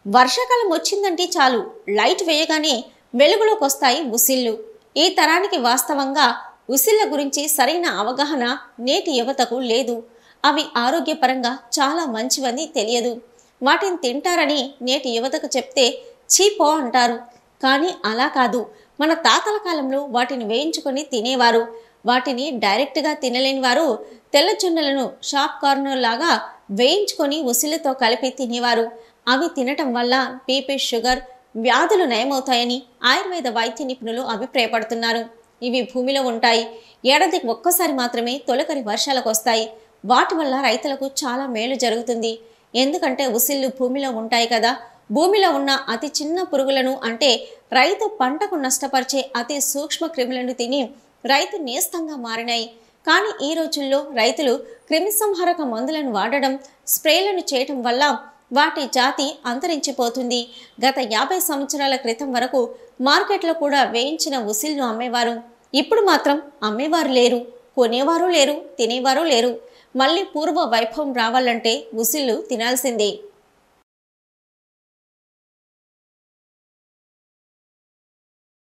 వర్షాకాలం వచ్చిందంటే చాలు లైట్ వేయగానే వెలుగులోకొస్తాయి ఉసిళ్ళు. ఈ తరానికి వాస్తవంగా ఉసిళ్ళ గురించి సరైన అవగాహన నేటి యువతకు లేదు. అవి ఆరోగ్యపరంగా చాలా మంచివని తెలియదు. వాటిని తింటారని నేటి యువతకు చెప్తే చీపో అంటారు. కానీ అలా కాదు. మన తాతల కాలంలో వాటిని వేయించుకొని తినేవారు. వాటిని డైరెక్ట్గా తినలేని వారు తెల్ల జొన్నలను షాప్ కార్నర్ లాగా వేయించుకొని ఉసిళ్ళతో కలిపి తినేవారు. అవి తినటం వల్ల బీపీ, షుగర్ వ్యాధులు నయమవుతాయని ఆయుర్వేద వైద్య నిపుణులు అభిప్రాయపడుతున్నారు. ఇవి భూమిలో ఉంటాయి. ఏడాదికి ఒక్కసారి మాత్రమే తొలకరి వర్షాలకు వస్తాయి. వాటి వల్ల రైతులకు చాలా మేలు జరుగుతుంది. ఎందుకంటే ఉసిళ్ళు భూమిలో ఉంటాయి కదా. భూమిలో ఉన్న అతి చిన్న పురుగులను, అంటే రైతు పంటకు నష్టపరిచే అతి సూక్ష్మ క్రిములను తిని రైతు నేస్తంగా మారినాయి. కానీ ఈ రోజుల్లో రైతులు క్రిమిసంహారక మందులను వాడడం, స్ప్రేలను చేయటం వల్ల వాటి జాతి అంతరించిపోతుంది. గత 50 సంవత్సరాల క్రితం వరకు మార్కెట్లో కూడా వేయించిన ఉసిళ్ళు అమ్మేవారు. ఇప్పుడు మాత్రం అమ్మేవారు లేరు, కొనేవారు లేరు, తినేవారు లేరు. మళ్ళీ పూర్వ వైభవం రావాలంటే ఉసిళ్ళు తినాల్సిందే.